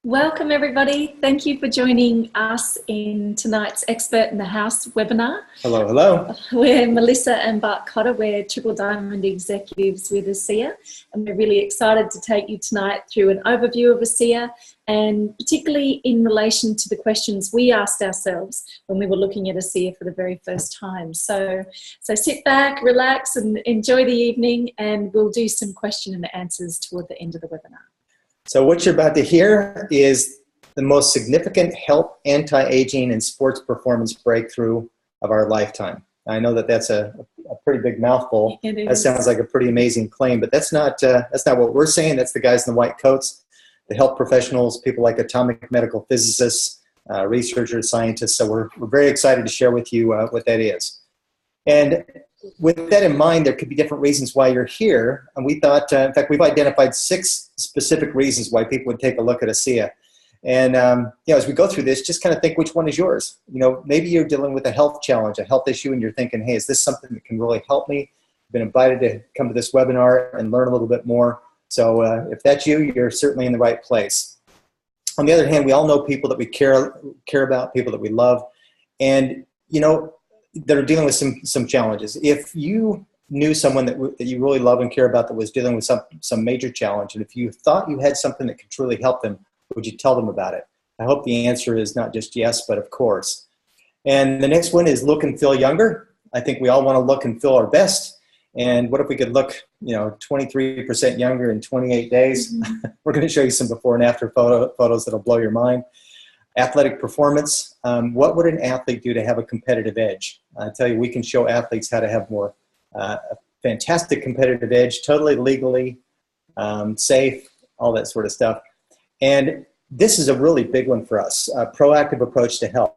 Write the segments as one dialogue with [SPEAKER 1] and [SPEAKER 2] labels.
[SPEAKER 1] Welcome everybody. Thank you for joining us in tonight's Expert in the House webinar.
[SPEAKER 2] Hello, hello.
[SPEAKER 1] We're Melissa and Bart Kotter. We're Triple Diamond Executives with ASEA, and we're really excited to take you tonight through an overview of ASEA, and particularly in relation to the questions we asked ourselves when we were looking at ASEA for the very first time. So sit back, relax and enjoy the evening, and we'll do some question and answers toward the end of the webinar.
[SPEAKER 2] So what you're about to hear is the most significant health, anti-aging, and sports performance breakthrough of our lifetime. I know that that's a pretty big mouthful. That sounds like a pretty amazing claim, but that's not what we're saying. That's the guys in the white coats, the health professionals, people like atomic medical physicists, researchers, scientists. So we're very excited to share with you what that is. And with that in mind, there could be different reasons why you're here. And we thought, in fact, we've identified 6 specific reasons why people would take a look at ASEA. And as we go through this, just kind of think which one is yours. Maybe you're dealing with a health challenge, a health issue, and you're thinking, hey, is this something that can really help me? I've been invited to come to this webinar and learn a little bit more. So if that's you, you're certainly in the right place. On the other hand, we all know people that we care about, people that we love, and that are dealing with some challenges. If you knew someone that you really love and care about that was dealing with some major challenge, and if you thought you had something that could truly help them, would you tell them about it? I hope the answer is not just yes, but of course. And the next one is look and feel younger. I think we all want to look and feel our best. And what if we could look 23% younger in 28 days? Mm-hmm. We're going to show you some before and after photos that'll blow your mind. Athletic performance. What would an athlete do to have a competitive edge? I tell you, we can show athletes how to have more a fantastic competitive edge, totally legally safe, all that sort of stuff. And this is a really big one for us, a proactive approach to health.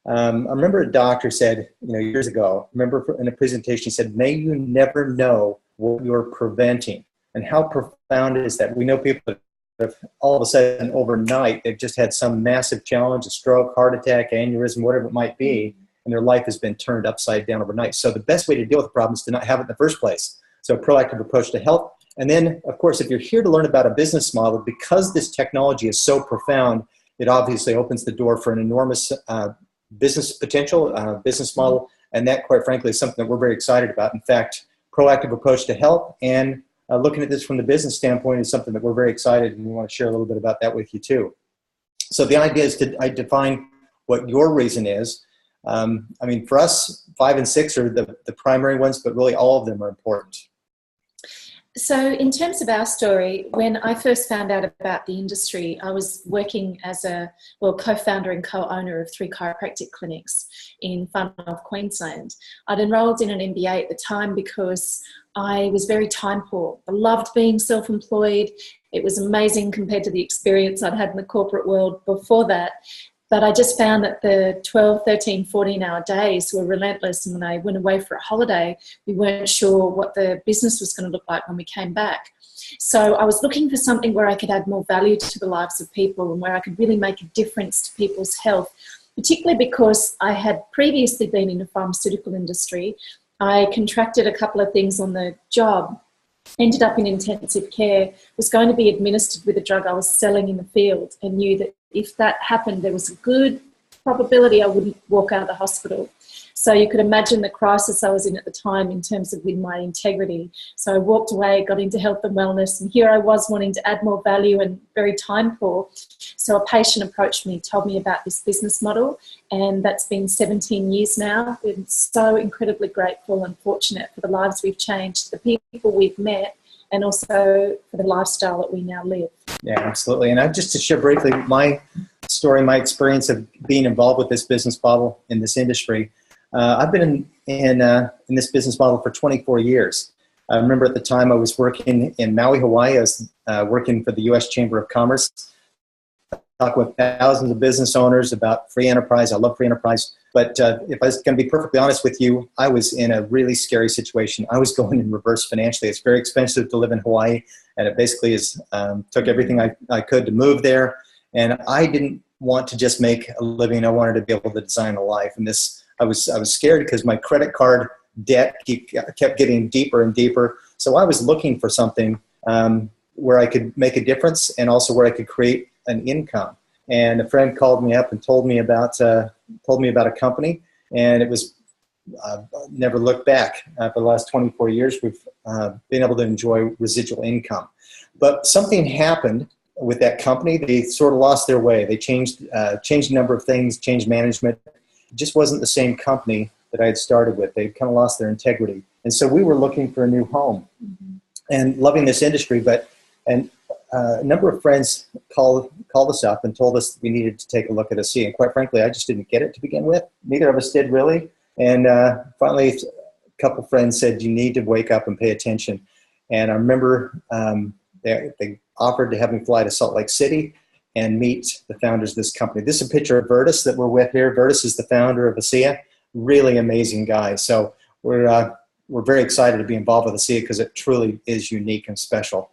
[SPEAKER 2] I remember a doctor said, years ago, in a presentation, he said, may you never know what you're preventing. And how profound is that? We know people that if all of a sudden overnight they've just had some massive challenge, a stroke, heart attack, aneurysm, whatever it might be, and their life has been turned upside down overnight. So the best way to deal with the problem is to not have it in the first place. So a proactive approach to health. And then, of course, if you're here to learn about a business model, because this technology is so profound, it obviously opens the door for an enormous business potential, business model. And that, quite frankly, is something that we're very excited about. In fact, proactive approach to health and looking at this from the business standpoint is something that we're very excited, and we want to share a little bit about that with you too. So the idea is to define what your reason is. For us, 5 and 6 are the primary ones, but really all of them are important.
[SPEAKER 1] So in terms of our story, when I first found out about the industry, I was working as a co-founder and co-owner of 3 chiropractic clinics in Far North Queensland. I'd enrolled in an MBA at the time because I was very time poor. I loved being self-employed. It was amazing compared to the experience I'd had in the corporate world before that. But I just found that the 12, 13, 14-hour days were relentless. And when I went away for a holiday, we weren't sure what the business was going to look like when we came back. So I was looking for something where I could add more value to the lives of people and where I could really make a difference to people's health, particularly because I had previously been in the pharmaceutical industry. I contracted a couple of things on the job, ended up in intensive care, was going to be administered with a drug I was selling in the field, and knew that if that happened, there was a good probability I wouldn't walk out of the hospital. So you could imagine the crisis I was in at the time in terms of with my integrity. So I walked away, got into health and wellness, and here I was wanting to add more value and very time poor. So a patient approached me, told me about this business model, and that's been 17 years now. We're so incredibly grateful and fortunate for the lives we've changed, the people we've met, and also for the lifestyle that we now live.
[SPEAKER 2] Yeah, absolutely. And just to share briefly my story, my experience of being involved with this business model in this industry. I've been in this business model for 24 years. I remember at the time I was working in Maui, Hawaii. I was working for the U.S. Chamber of Commerce, talking with thousands of business owners about free enterprise. I love free enterprise. But if I was going to be perfectly honest with you, I was in a really scary situation. I was going in reverse financially. It's very expensive to live in Hawaii, and it basically took everything I could to move there. And I didn't want to just make a living. I wanted to be able to design a life. And I was scared because my credit card debt kept getting deeper and deeper. So I was looking for something where I could make a difference, and also where I could create an income. And a friend called me up and told me about a company, and it was never looked back. For the last 24 years, we've been able to enjoy residual income. But something happened with that company. They sort of lost their way. They changed a number of things, changed management. It just wasn't the same company that I had started with. They kind of lost their integrity. And so we were looking for a new home and loving this industry. And a number of friends called us up and told us we needed to take a look at ASEA. And quite frankly, I just didn't get it to begin with. Neither of us did really. And finally, a couple friends said, you need to wake up and pay attention. And I remember they offered to have me fly to Salt Lake City and meet the founders of this company. This is a picture of Vertus that we're with here. Vertus is the founder of ASEA. Really amazing guy. So we're very excited to be involved with ASEA because it truly is unique and special.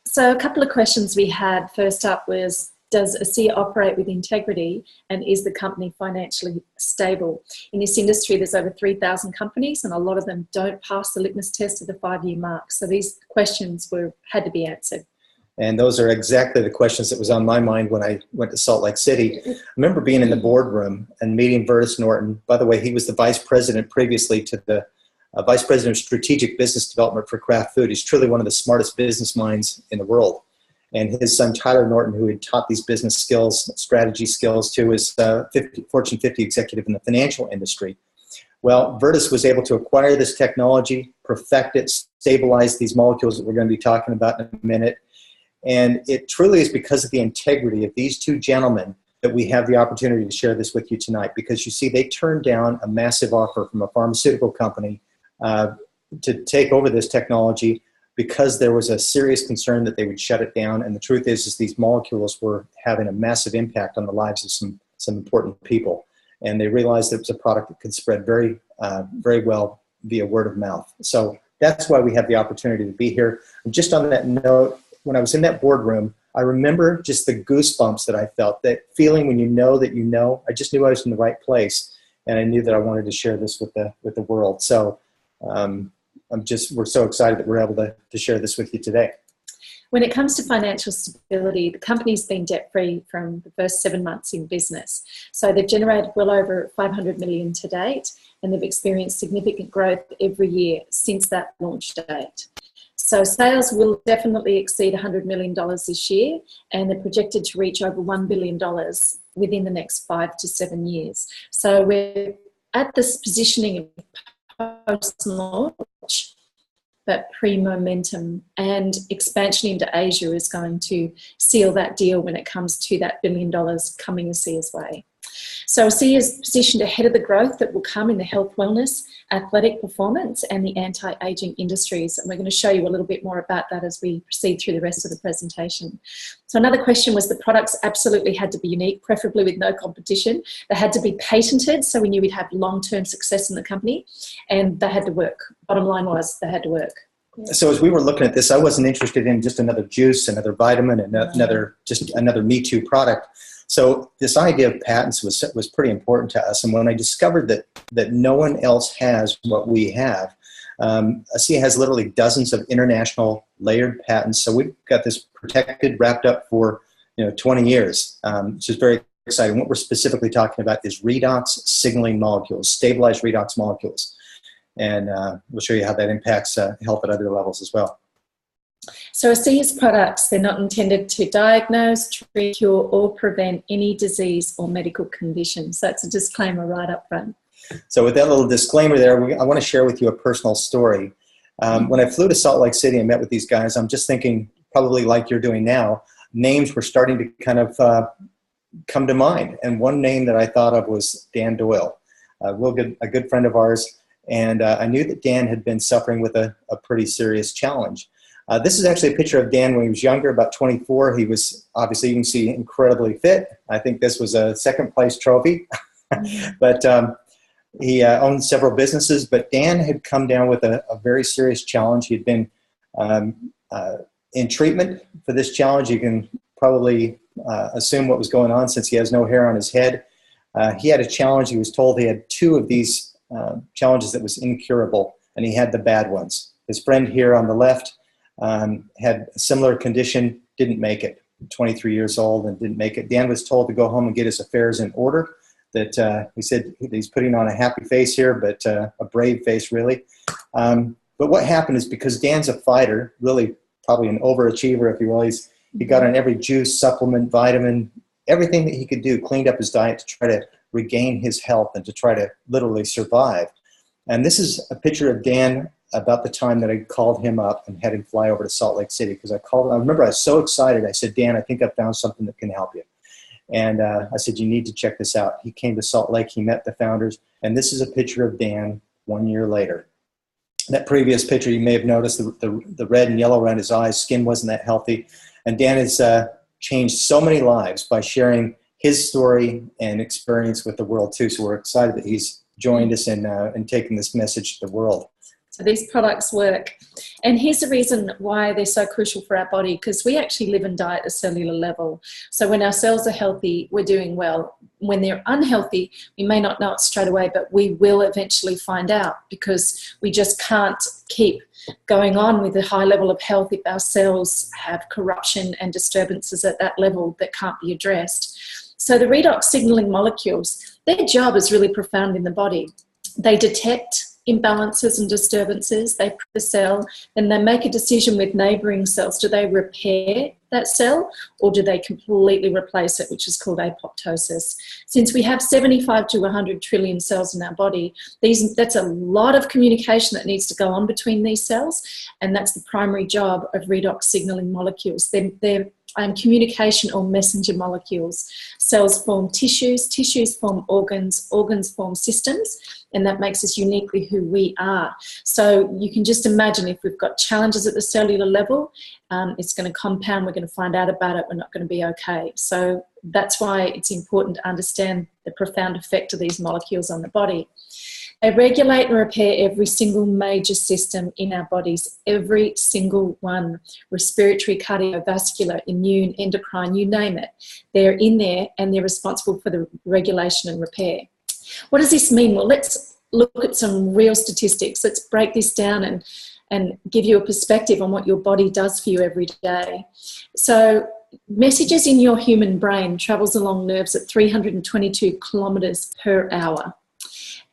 [SPEAKER 1] So a couple of questions we had. First up was, does ASEA operate with integrity, and is the company financially stable? In this industry, there's over 3,000 companies, and a lot of them don't pass the litmus test of the 5-year mark. So these questions had to be answered.
[SPEAKER 2] And those are exactly the questions that was on my mind when I went to Salt Lake City. I remember being in the boardroom and meeting Vertus Norton. By the way, he was the vice president previously to the vice president of strategic business development for Kraft Food. He's truly one of the smartest business minds in the world. And his son, Tyler Norton, who had taught these business skills, strategy skills to his Fortune 50 executive in the financial industry. Well, Vertus was able to acquire this technology, perfect it, stabilize these molecules that we're going to be talking about in a minute. And it truly is because of the integrity of these two gentlemen that we have the opportunity to share this with you tonight. Because you see, they turned down a massive offer from a pharmaceutical company to take over this technology because there was a serious concern that they would shut it down. And the truth is these molecules were having a massive impact on the lives of some important people. And they realized that it was a product that could spread very well via word of mouth. So that's why we have the opportunity to be here. And just on that note, when I was in that boardroom, I remember just the goosebumps that I felt, that feeling when you know that you know. I just knew I was in the right place, and I knew that I wanted to share this with the world. So we're so excited that we're able to share this with you today.
[SPEAKER 1] When it comes to financial stability, the company's been debt-free from the first 7 months in business. So they've generated well over $500 million to date, and they've experienced significant growth every year since that launch date. So sales will definitely exceed $100 million this year, and they're projected to reach over $1 billion within the next 5 to 7 years. So we're at this positioning of post-launch, but pre-momentum, and expansion into Asia is going to seal that deal when it comes to that $1 billion coming ASEA's way. So ASEA is positioned ahead of the growth that will come in the health, wellness, athletic performance, and the anti-aging industries. And we're going to show you a little bit more about that as we proceed through the rest of the presentation. So another question was the products absolutely had to be unique, preferably with no competition. They had to be patented, so we knew we'd have long-term success in the company, and they had to work. Bottom line was they had to work.
[SPEAKER 2] So as we were looking at this, I wasn't interested in just another juice, another vitamin, another Me Too product. So this idea of patents was pretty important to us. And when I discovered that no one else has what we have, ASEA has literally dozens of international layered patents. So we've got this protected, wrapped up for 20 years, which is very exciting. What we're specifically talking about is redox signaling molecules, stabilized redox molecules. And we'll show you how that impacts health at other levels as well.
[SPEAKER 1] So ASEA's products, they're not intended to diagnose, treat, cure, or prevent any disease or medical condition. So it's a disclaimer right up front.
[SPEAKER 2] So with that little disclaimer there, I want to share with you a personal story. When I flew to Salt Lake City and met with these guys, I'm just thinking, probably like you're doing now, names were starting to kind of come to mind. And one name that I thought of was Dan Doyle, a good friend of ours. And I knew that Dan had been suffering with a pretty serious challenge. This is actually a picture of Dan when he was younger, about 24. He was, obviously, you can see, incredibly fit. I think this was a second-place trophy. But he owned several businesses. But Dan had come down with a very serious challenge. He had been in treatment for this challenge. You can probably assume what was going on since he has no hair on his head. He had a challenge. He was told he had 2 of these challenges that was incurable, and he had the bad ones. His friend here on the left had a similar condition, didn't make it. 23 years old and didn't make it. Dan was told to go home and get his affairs in order. That he said he's putting on a happy face here, but a brave face, really. But what happened is, because Dan's a fighter, really probably an overachiever, if you will, he got on every juice, supplement, vitamin, everything that he could do, cleaned up his diet to try to regain his health and to try to literally survive. And this is a picture of Dan about the time that I called him up and had him fly over to Salt Lake City, because I remember I was so excited. I said, Dan, I think I found something that can help you. And I said, you need to check this out. He came to Salt Lake, he met the founders, and this is a picture of Dan 1 year later. That previous picture, you may have noticed the red and yellow around his eyes, skin wasn't that healthy. And Dan has changed so many lives by sharing his story and experience with the world too. So we're excited that he's joined us and taken this message to the world.
[SPEAKER 1] So these products work. And here's the reason why they're so crucial for our body, because we actually live and die at a cellular level. So when our cells are healthy, we're doing well. When they're unhealthy, we may not know it straight away, but we will eventually find out, because we just can't keep going on with a high level of health if our cells have corruption and disturbances at that level that can't be addressed. So the redox signaling molecules, their job is really profound in the body. They detect imbalances and disturbances, they prep the cell, and they make a decision with neighbouring cells. Do they repair that cell, or do they completely replace it, which is called apoptosis? Since we have 75 to 100 trillion cells in our body, that's a lot of communication that needs to go on between these cells, and that's the primary job of redox signaling molecules. They're communication or messenger molecules. Cells form tissues, tissues form organs, organs form systems, and that makes us uniquely who we are. So you can just imagine, if we've got challenges at the cellular level, it's going to compound, we're going to find out about it, we're not going to be okay. So that's why it's important to understand the profound effect of these molecules on the body. They regulate and repair every single major system in our bodies, every single one. Respiratory, cardiovascular, immune, endocrine, you name it. They're in there, and they're responsible for the regulation and repair. What does this mean? Well, let's look at some real statistics. Let's break this down and give you a perspective on what your body does for you every day. So messages in your human brain travels along nerves at 322 kilometers per hour.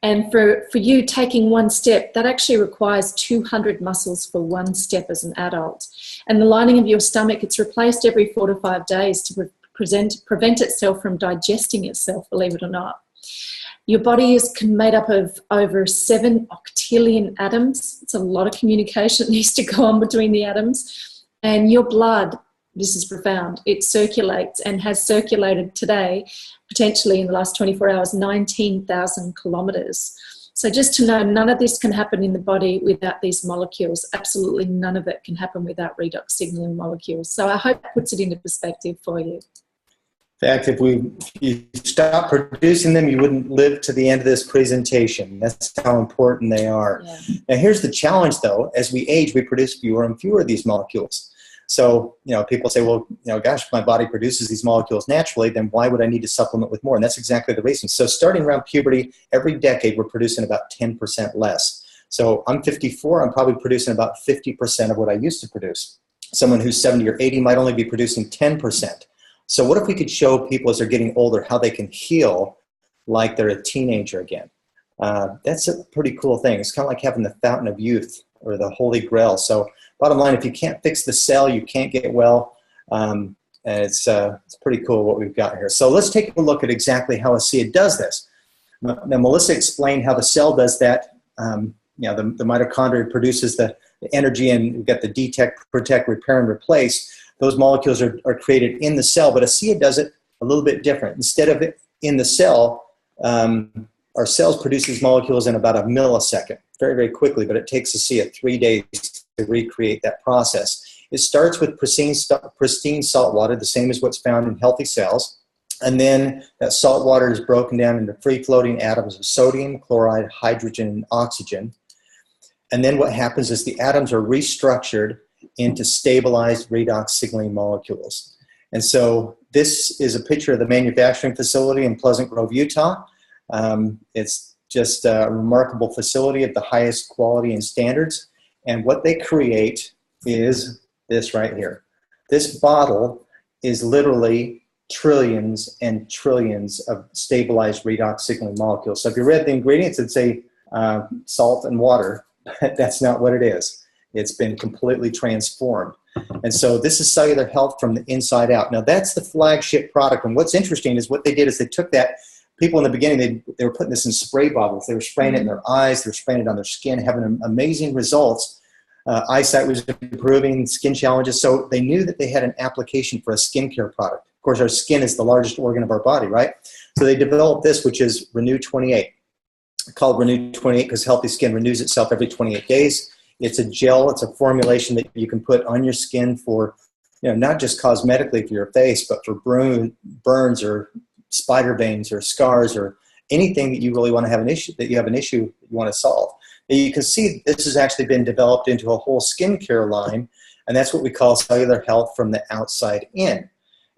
[SPEAKER 1] And for you taking one step, that actually requires 200 muscles for one step as an adult. And the lining of your stomach, it's replaced every 4 to 5 days to prevent itself from digesting itself, believe it or not. Your body is made up of over 7 octillion atoms. It's a lot of communication that needs to go on between the atoms. And your blood, this is profound, it circulates and has circulated today, potentially in the last 24 hours, 19,000 kilometers. So just to know, none of this can happen in the body without these molecules. Absolutely none of it can happen without redox signaling molecules. So I hope that puts it into perspective for you.
[SPEAKER 2] In fact, if you stop producing them, you wouldn't live to the end of this presentation. That's how important they are. Yeah. Now, here's the challenge, though. As we age, we produce fewer and fewer of these molecules. So, people say, well, gosh, my body produces these molecules naturally, then why would I need to supplement with more? And that's exactly the reason. So starting around puberty, every decade, we're producing about 10% less. So I'm 54, I'm probably producing about 50% of what I used to produce. Someone who's 70 or 80 might only be producing 10%. So what if we could show people as they're getting older how they can heal like they're a teenager again? That's a pretty cool thing. It's kind of like having the fountain of youth or the holy grail. So bottom line, if you can't fix the cell, you can't get well. And it's pretty cool what we've got here. So let's take a look at exactly how a seed does this. Now, Melissa explained how the cell does that. The mitochondria produces the energy, and we've got the detect, protect, repair, and replace. Those molecules are created in the cell, but ASEA does it a little bit different. Instead of it in the cell, our cells produce these molecules in about a millisecond, very, very quickly, but it takes ASEA 3 days to recreate that process. It starts with pristine salt water, the same as what's found in healthy cells, and then that salt water is broken down into free-floating atoms of sodium, chloride, hydrogen, and oxygen. And then what happens is the atoms are restructured into stabilized redox signaling molecules. And so this is a picture of the manufacturing facility in Pleasant Grove, Utah. It's just a remarkable facility of the highest quality and standards. And what they create is this right here. This bottle is literally trillions and trillions of stabilized redox signaling molecules. So if you read the ingredients, it'd say salt and water, but that's not what it is. It's been completely transformed. And so this is cellular health from the inside out. Now that's the flagship product. And what's interesting is what they did is they took that, people in the beginning, they were putting this in spray bottles. They were spraying it in their eyes, they were spraying it on their skin, having amazing results. Eyesight was improving, skin challenges. So they knew that they had an application for a skincare product. Of course, our skin is the largest organ of our body, right? So they developed this, which is Renew 28. Called Renew 28 because healthy skin renews itself every 28 days. It's a gel, it's a formulation that you can put on your skin for, not just cosmetically for your face, but for burns or spider veins or scars or anything that you really want to have an issue, that you have an issue that you want to solve. And you can see this has actually been developed into a whole skincare line, and that's what we call cellular health from the outside in.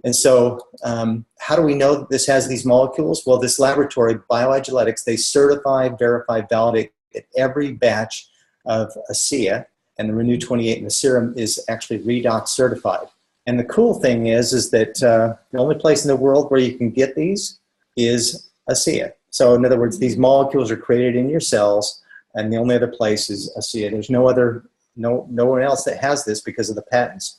[SPEAKER 2] And so how do we know that this has these molecules? Well, this laboratory, BioAgiletics, they certify, verify, validate that every batch of ASEA and the Renew 28 in the serum is actually redox certified. And the cool thing is that the only place in the world where you can get these is ASEA. So in other words, these molecules are created in your cells, and the only other place is ASEA. There's no one else that has this because of the patents.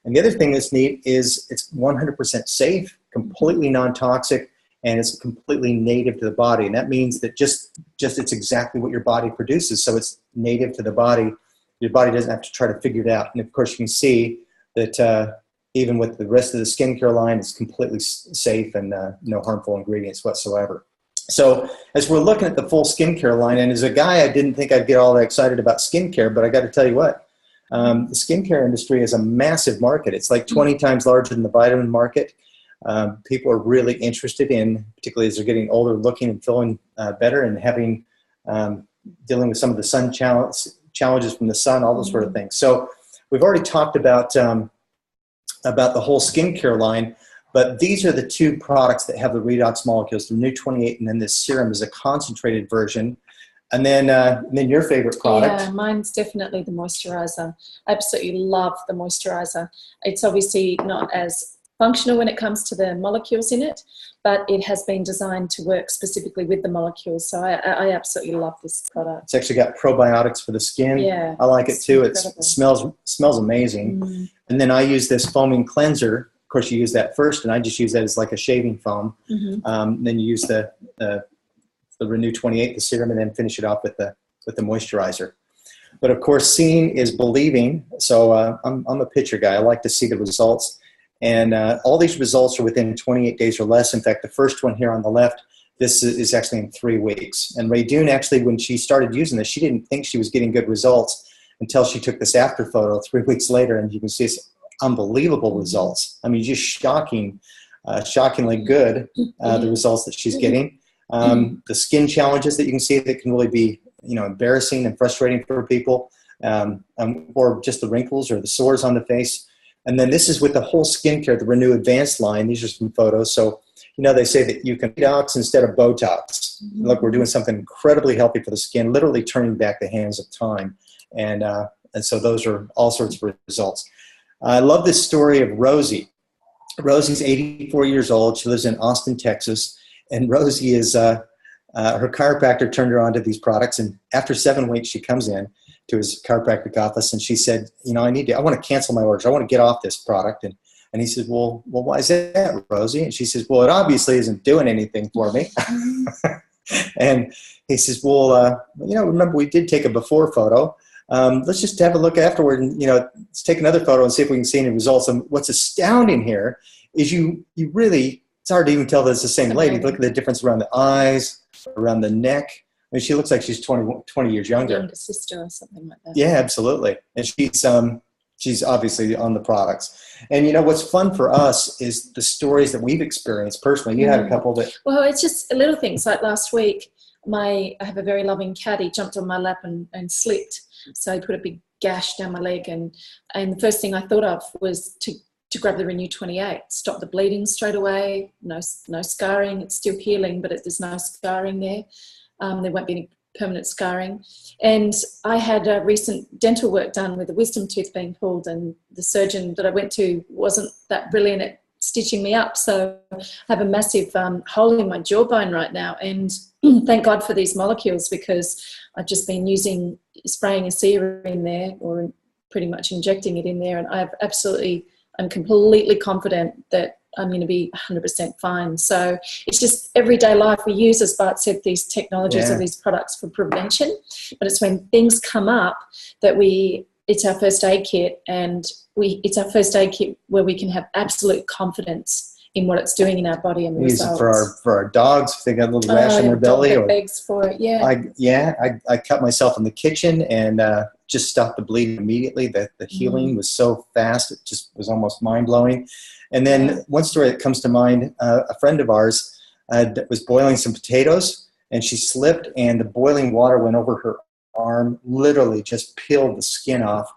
[SPEAKER 2] And the other thing that's neat is it's 100% safe, completely non-toxic, and it's completely native to the body. And that means that just it's exactly what your body produces. So it's native to the body. Your body doesn't have to try to figure it out. And of course, you can see that even with the rest of the skincare line, it's completely safe and no harmful ingredients whatsoever. So as we're looking at the full skincare line, and as a guy, I didn't think I'd get all that excited about skincare, but I got to tell you what, the skincare industry is a massive market. It's like 20 times larger than the vitamin market. People are really interested in, particularly as they're getting older, looking and feeling better and having, dealing with some of the sun challenges from the sun, all those sort of things. So we've already talked about the whole skincare line, but these are the two products that have the redox molecules, the Renew 28, and then this serum is a concentrated version. And then your favorite product.
[SPEAKER 1] Yeah, mine's definitely the moisturizer. I absolutely love the moisturizer. It's obviously not as functional when it comes to the molecules in it, but it has been designed to work specifically with the molecules. So I absolutely love this product.
[SPEAKER 2] It's actually got probiotics for the skin.
[SPEAKER 1] Yeah,
[SPEAKER 2] I like it too. It smells amazing. And then I use this foaming cleanser. Of course, you use that first, and I just use that as like a shaving foam. Then you use the Renew 28, the serum, and then finish it off with the moisturizer. But of course, seeing is believing. So I'm a picture guy. I like to see the results. And all these results are within 28 days or less. In fact, the first one here on the left, this is actually in 3 weeks. And Ray Doon, actually, when she started using this, she didn't think she was getting good results until she took this after photo 3 weeks later. And you can see it's unbelievable results. I mean, just shockingly good, the results that she's getting. The skin challenges that you can see that can really be, embarrassing and frustrating for people, or just the wrinkles or the sores on the face. And then this is with the whole skincare, the Renew Advanced line. These are some photos. So, they say that you can detox instead of Botox. Look, we're doing something incredibly healthy for the skin, literally turning back the hands of time. And so those are all sorts of results. I love this story of Rosie. Rosie's 84 years old. She lives in Austin, Texas. And Rosie is, her chiropractor turned her on to these products. And after 7 weeks, she comes in to his chiropractic office and she said, I want to cancel my orders. I want to get off this product. And he says, well, why is that, Rosie? And she says, well, it obviously isn't doing anything for me. And he says, well, remember we did take a before photo. Let's just have a look afterward and, let's take another photo and see if we can see any results. And what's astounding here is you really, it's hard to even tell that it's the same lady. Look at the difference around the eyes, around the neck. I mean, she looks like she's 20 years younger.
[SPEAKER 1] Younger sister or something like that.
[SPEAKER 2] Yeah, absolutely. And she's obviously on the products. And what's fun for us is the stories that we've experienced personally. You had a couple that.
[SPEAKER 1] Well, it's just little things. Like last week, I have a very loving cat. He jumped on my lap and slipped. So he put a big gash down my leg. And the first thing I thought of was to grab the Renew 28, stop the bleeding straight away. No scarring. It's still healing, but there's no scarring there. There won't be any permanent scarring. And I had recent dental work done with a wisdom tooth being pulled, and the surgeon that I went to wasn't that brilliant at stitching me up. So I have a massive hole in my jawbone right now, and thank God for these molecules, because I've just been spraying ASEA in there, or pretty much injecting it in there, and I'm completely confident that I'm going to be 100% fine. So it's just everyday life. We use, as Bart said, these technologies or these products for prevention, but it's when things come up that it's our first aid kit, and it's our first aid kit where we can have absolute confidence in what it's doing in our body and the results.
[SPEAKER 2] Use it for our dogs if they got a little rash on their belly.
[SPEAKER 1] Dog that begs for it,
[SPEAKER 2] I cut myself in the kitchen and just stopped the bleeding immediately. The healing was so fast, it just was almost mind-blowing. And then one story that comes to mind, a friend of ours was boiling some potatoes, and she slipped, and the boiling water went over her arm, literally just peeled the skin off.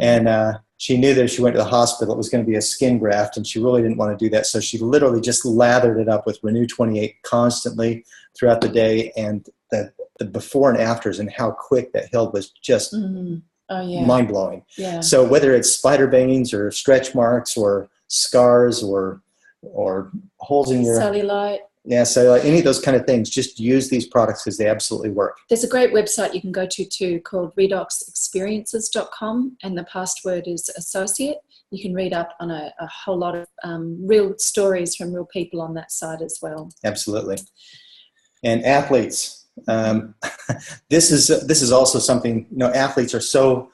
[SPEAKER 2] And she knew that if she went to the hospital, it was going to be a skin graft, and she really didn't want to do that. So she literally just lathered it up with Renew 28 constantly throughout the day. And the before and afters and how quick that healed was just mind-blowing.
[SPEAKER 1] Yeah.
[SPEAKER 2] So whether it's spider bangs or stretch marks or scars or holes in your
[SPEAKER 1] cellulite.
[SPEAKER 2] Yeah, so any of those kind of things, just use these products because they absolutely work.
[SPEAKER 1] There's a great website you can go to too called redoxexperiences.com, and the password is associate. You can read up on a whole lot of real stories from real people on that site as well.
[SPEAKER 2] Absolutely. And athletes, this is also something, athletes are so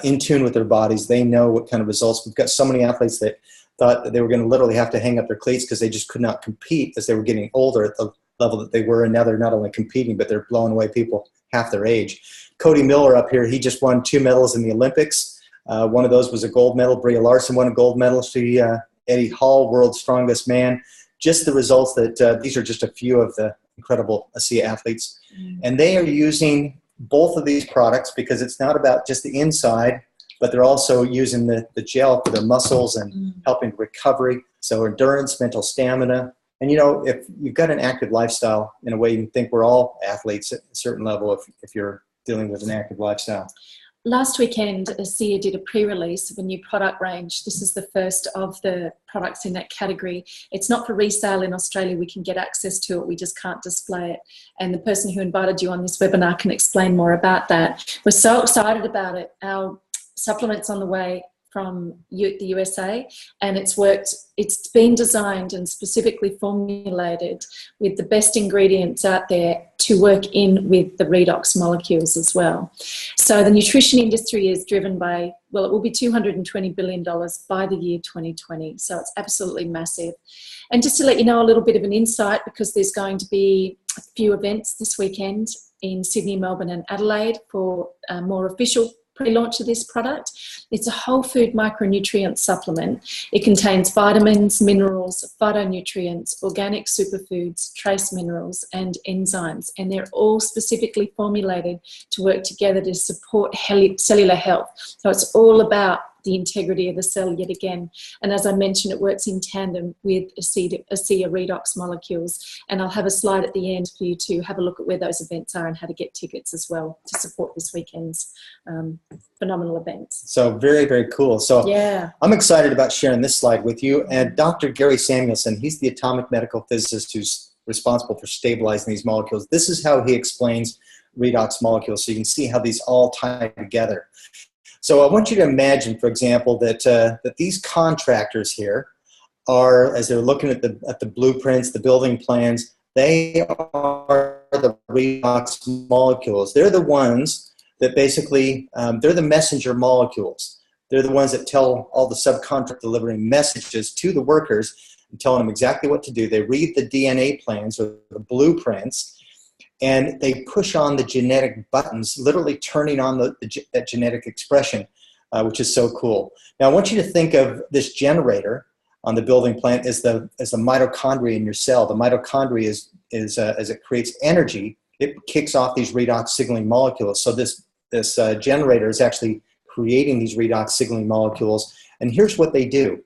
[SPEAKER 2] in tune with their bodies. They know what kind of results. We've got so many athletes that thought that they were going to literally have to hang up their cleats because they just could not compete as they were getting older at the level that they were. And now they're not only competing, but they're blowing away people half their age. Cody Miller up here, he just won 2 medals in the Olympics. One of those was a gold medal. Bria Larson won a gold medal. Eddie Hall, world's strongest man. Just the results that these are just a few of the incredible ASEA athletes. And they are using both of these products because it's not about just the inside, but they're also using the gel for their muscles and helping recovery. So endurance, mental stamina. And, if you've got an active lifestyle, in a way, you can think we're all athletes at a certain level if you're dealing with an active lifestyle.
[SPEAKER 1] Last weekend, ASEA did a pre-release of a new product range. This is the first of the products in that category. It's not for resale in Australia. We can get access to it. We just can't display it. And the person who invited you on this webinar can explain more about that. We're so excited about it. Our supplements on the way from the USA, and it's been designed and specifically formulated with the best ingredients out there to work in with the redox molecules as well. So the nutrition industry is driven by, it will be $220 billion by the year 2020. So it's absolutely massive. And just to let you know a little bit of an insight, because there's going to be a few events this weekend in Sydney, Melbourne and Adelaide for a more official pre-launch of this product. It's a whole food micronutrient supplement. It contains vitamins, minerals, phytonutrients, organic superfoods, trace minerals, and enzymes. And they're all specifically formulated to work together to support cellular health. So it's all about the integrity of the cell yet again. And as I mentioned, it works in tandem with ASEA redox molecules. And I'll have a slide at the end for you to have a look at where those events are and how to get tickets as well to support this weekend's phenomenal events.
[SPEAKER 2] So very, very cool. So
[SPEAKER 1] yeah,
[SPEAKER 2] I'm excited about sharing this slide with you. And Dr. Gary Samuelson, he's the atomic medical physicist who's responsible for stabilizing these molecules. This is how he explains redox molecules. So you can see how these all tie together. So I want you to imagine, for example, that these contractors here are, as they're looking at the blueprints, the building plans, they are the redox molecules. They're the ones that basically, they're the messenger molecules. They're the ones that tell all the subcontract delivering messages to the workers and telling them exactly what to do. They read the DNA plans or the blueprints, and they push on the genetic buttons, literally turning on that genetic expression, which is so cool. Now, I want you to think of this generator on the building plant as the mitochondria in your cell. The mitochondria is as it creates energy, it kicks off these redox signaling molecules. So this generator is actually creating these redox signaling molecules. And here's what they do.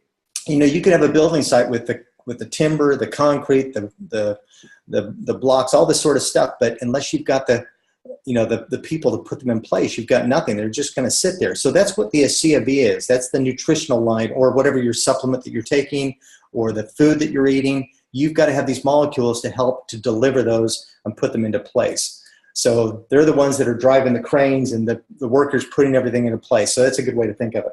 [SPEAKER 2] You could have a building site with the timber, the concrete, the blocks, all this sort of stuff. But unless you've got the people to put them in place, you've got nothing. They're just going to sit there. So that's what the ASEA V is. That's the nutritional line, or whatever your supplement that you're taking, or the food that you're eating, you've got to have these molecules to help to deliver those and put them into place. So they're the ones that are driving the cranes and the workers putting everything into place. So that's a good way to think of it.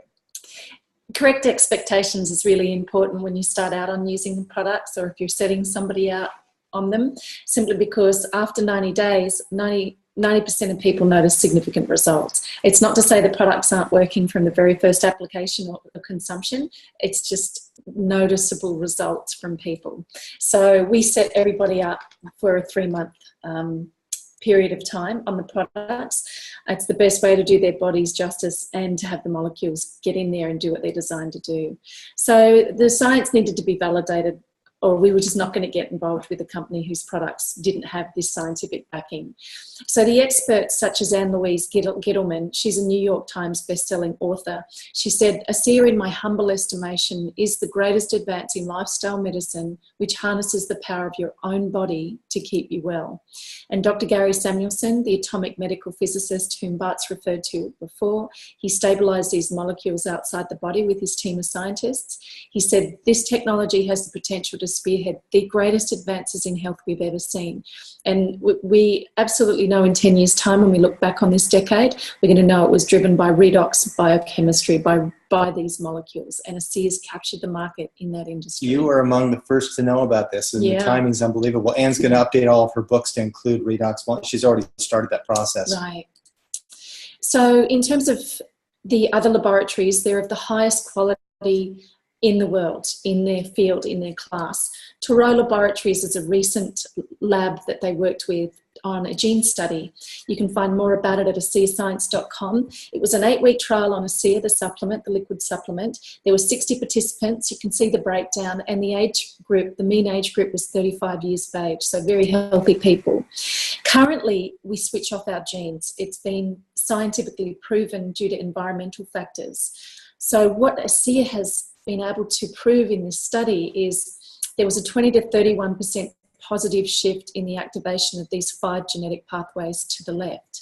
[SPEAKER 1] Correct expectations is really important when you start out on using the products, or if you're setting somebody out on them, simply because after 90 days, 90% of people notice significant results. It's not to say the products aren't working from the very first application or consumption. It's just noticeable results from people. So we set everybody up for a 3-month period of time on the products. It's the best way to do their bodies justice and to have the molecules get in there and do what they're designed to do. So the science needed to be validated, or we were just not going to get involved with a company whose products didn't have this scientific backing. So the experts such as Anne-Louise Gittleman, she's a New York Times bestselling author, she said, "ASEA, in my humble estimation, is the greatest advance in lifestyle medicine which harnesses the power of your own body to keep you well." And Dr. Gary Samuelson, the atomic medical physicist whom Bart's referred to before, he stabilised these molecules outside the body with his team of scientists. He said, "This technology has the potential to spearhead the greatest advances in health we've ever seen." And we absolutely know in 10 years' time, when we look back on this decade, we're going to know it was driven by redox biochemistry, by these molecules, and ASEA's captured the market in that industry.
[SPEAKER 2] You are among the first to know about this, and the timing's unbelievable. Anne's going to update all of her books to include redox. She's already started that process.
[SPEAKER 1] Right. So in terms of the other laboratories, they're of the highest quality in the world, in their field, in their class. Toro Laboratories is a recent lab that they worked with on a gene study. You can find more about it at ASEAscience.com. It was an 8-week trial on ASEA, the supplement, the liquid supplement. There were 60 participants. You can see the breakdown, and the age group, the mean age group was 35 years of age, so very healthy people. Currently, we switch off our genes. It's been scientifically proven due to environmental factors. So what ASEA has been able to prove in this study is there was a 20 to 31% positive shift in the activation of these 5 genetic pathways to the left.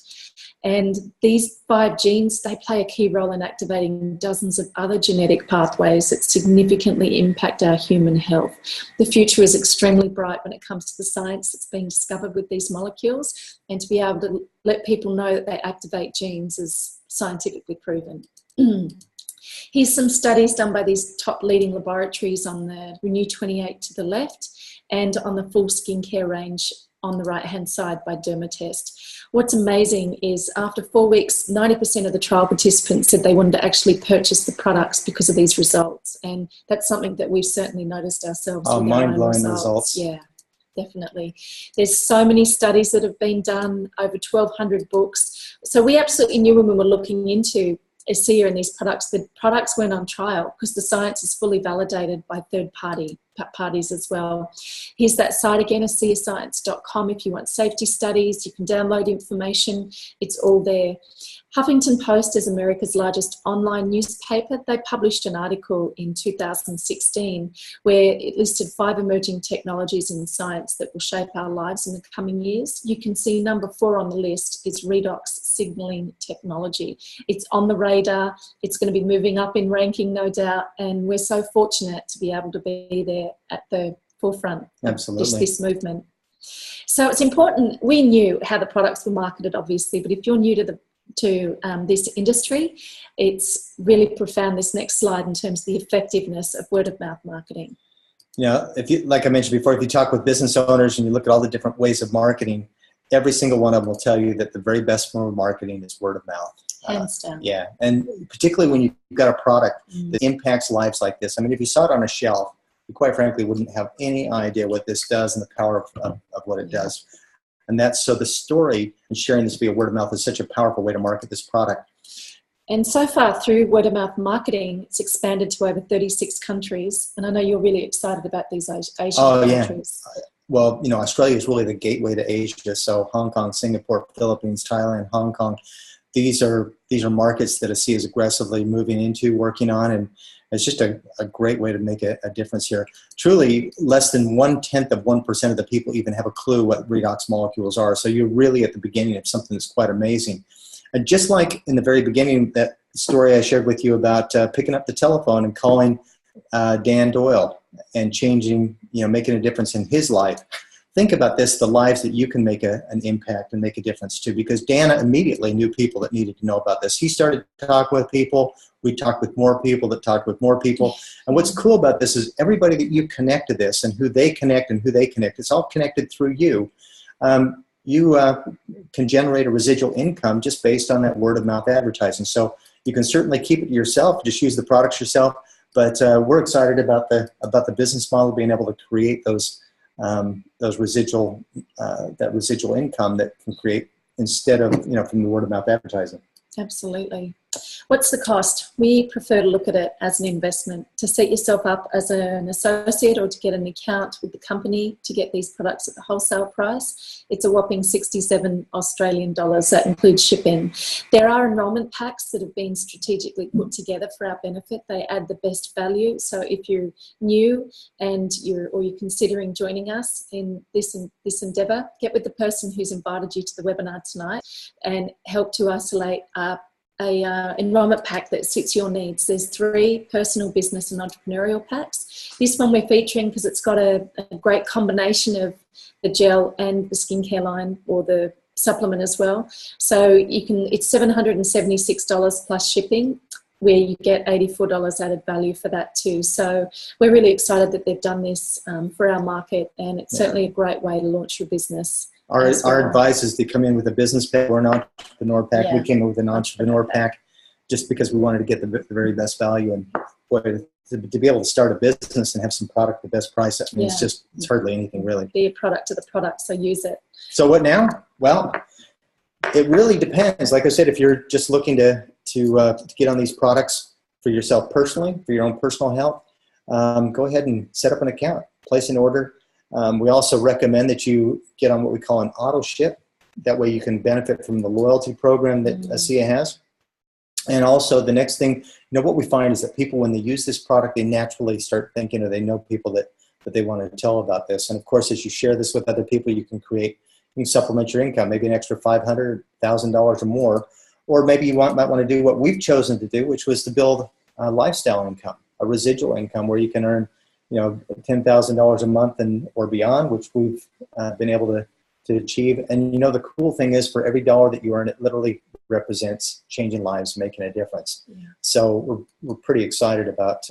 [SPEAKER 1] And these 5 genes, they play a key role in activating dozens of other genetic pathways that significantly impact our human health. The future is extremely bright when it comes to the science that's being discovered with these molecules, and to be able to let people know that they activate genes is scientifically proven. Here's some studies done by these top leading laboratories on the Renew 28 to the left, and on the full skincare range on the right-hand side by Dermatest. What's amazing is after 4 weeks, 90% of the trial participants said they wanted to actually purchase the products because of these results. And that's something that we've certainly noticed ourselves.
[SPEAKER 2] Oh, mind-blowing results.
[SPEAKER 1] Yeah, definitely. There's so many studies that have been done, over 1,200 books. So we absolutely knew when we were looking into ASEA and these products, the products weren't on trial because the science is fully validated by third parties as well. Here's that site again, ASEAscience.com. If you want safety studies, you can download information. It's all there. Huffington Post is America's largest online newspaper. They published an article in 2016 where it listed 5 emerging technologies in science that will shape our lives in the coming years. You can see number 4 on the list is redox signaling technology. It's on the radar. It's going to be moving up in ranking, no doubt, and we're so fortunate to be able to be there at the forefront of this movement. So it's important. We knew how the products were marketed, obviously, but if you're new to this industry, it's really profound, this next slide, in terms of the effectiveness of word-of-mouth marketing.
[SPEAKER 2] Yeah, if you, like I mentioned before, if you talk with business owners and you look at all the different ways of marketing, every single one of them will tell you that the very best form of marketing is word of mouth.
[SPEAKER 1] Hands down.
[SPEAKER 2] Yeah, and particularly when you've got a product that impacts lives like this. I mean, if you saw it on a shelf, you quite frankly wouldn't have any idea what this does and the power of what it does. And that's so the story and sharing this via word of mouth is such a powerful way to market this product.
[SPEAKER 1] And so far through word of mouth marketing, it's expanded to over 36 countries. And I know you're really excited about these Asian countries. Well,
[SPEAKER 2] you know, Australia is really the gateway to Asia. So Hong Kong, Singapore, Philippines, Thailand, Hong Kong. These are markets that ASEA is aggressively moving into, working on, and it's just a great way to make a difference here. Truly, less than 0.1% of the people even have a clue what redox molecules are. So you're really at the beginning of something that's quite amazing. And just like in the very beginning, that story I shared with you about picking up the telephone and calling Dan Doyle. and changing, making a difference in his life. Think about this, the lives that you can make an impact and make a difference to, because Dana immediately knew people that needed to know about this. He started to talk with people. We talked with more people that talked with more people. And what's cool about this is everybody that you connect to this and who they connect, it's all connected through you. You can generate a residual income just based on that word of mouth advertising. So you can certainly keep it to yourself, just use the products yourself. But we're excited about the business model, being able to create those residual income that can create instead of from the word of mouth advertising.
[SPEAKER 1] Absolutely. What's the cost? We prefer to look at it as an investment, to set yourself up as an associate or to get an account with the company to get these products at the wholesale price. It's a whopping 67 Australian dollars. That includes shipping. There are enrolment packs that have been strategically put together for our benefit. They add the best value. So if you're new and you're considering joining us in this endeavour, get with the person who's invited you to the webinar tonight and help to isolate a enrolment pack that suits your needs. There's 3 personal, business and entrepreneurial packs. This one we're featuring because it's got a great combination of the gel and the skincare line, or the supplement as well. So it's $776 plus shipping, where you get $84 added value for that too. So we're really excited that they've done this for our market, and it's certainly a great way to launch your business.
[SPEAKER 2] Our advice is to come in with a business pack or an entrepreneur pack. Yeah. We came in with an entrepreneur pack just because we wanted to get the very best value, and to be able to start a business and have some product at the best price. I mean, it's hardly anything really.
[SPEAKER 1] Be a product of the product, so use it.
[SPEAKER 2] So what now? Well, it really depends. Like I said, if you're just looking to get on these products for yourself personally, for your own personal health, go ahead and set up an account, place an order. We also recommend that you get on what we call an auto ship. That way you can benefit from the loyalty program that ASEA has. And also the next thing, what we find is that people, when they use this product, they naturally start thinking, or they know people that they want to tell about this. And of course, as you share this with other people, you can supplement your income, maybe an extra $500, $1,000 or more. Or maybe you might want to do what we've chosen to do, which was to build a lifestyle income, a residual income, where you can earn $10,000 a month or beyond, which we've been able to achieve. And the cool thing is, for every dollar that you earn, it literally represents changing lives, making a difference. Yeah. So we're pretty excited about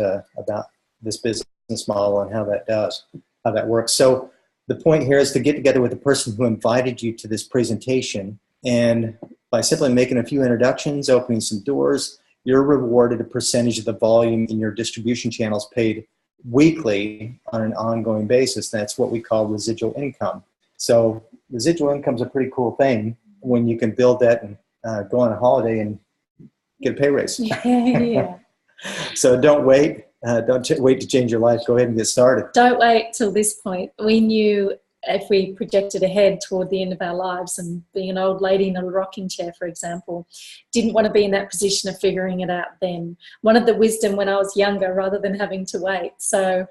[SPEAKER 2] this business model and how that works. So the point here is to get together with the person who invited you to this presentation, and by simply making a few introductions, opening some doors, you're rewarded a percentage of the volume in your distribution channels, paid weekly on an ongoing basis. That's what we call residual income. So residual income is a pretty cool thing when you can build that and go on a holiday and get a pay raise.
[SPEAKER 1] Yeah.
[SPEAKER 2] So don't wait. Don't wait to change your life. Go ahead and get started.
[SPEAKER 1] Don't wait till this point. We knew if we projected ahead toward the end of our lives, and being an old lady in a rocking chair, for example, didn't want to be in that position of figuring it out then. Wanted the wisdom when I was younger rather than having to wait. So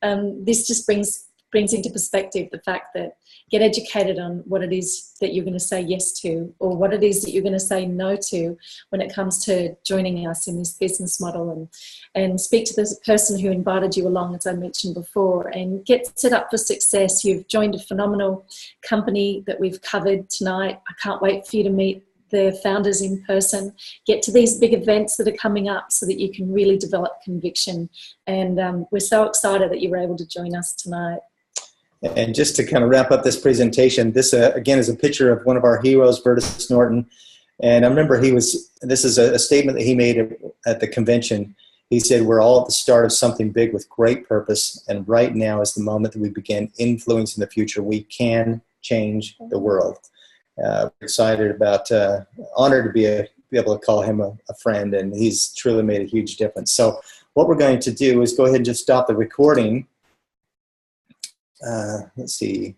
[SPEAKER 1] this just brings into perspective the fact that get educated on what it is that you're going to say yes to, or what it is that you're going to say no to when it comes to joining us in this business model, and speak to the person who invited you along, as I mentioned before, and get set up for success. You've joined a phenomenal company that we've covered tonight. I can't wait for you to meet the founders in person, get to these big events that are coming up so that you can really develop conviction. And we're so excited that you were able to join us tonight.
[SPEAKER 2] And just to kind of wrap up this presentation, this again is a picture of one of our heroes, Bertus Norton. And I remember this is a statement that he made at the convention. He said, "We're all at the start of something big with great purpose, and right now is the moment that we begin influencing the future. We can change the world." Excited about, honored to be able to call him a friend, and he's truly made a huge difference. So what we're going to do is go ahead and just stop the recording. Let's see.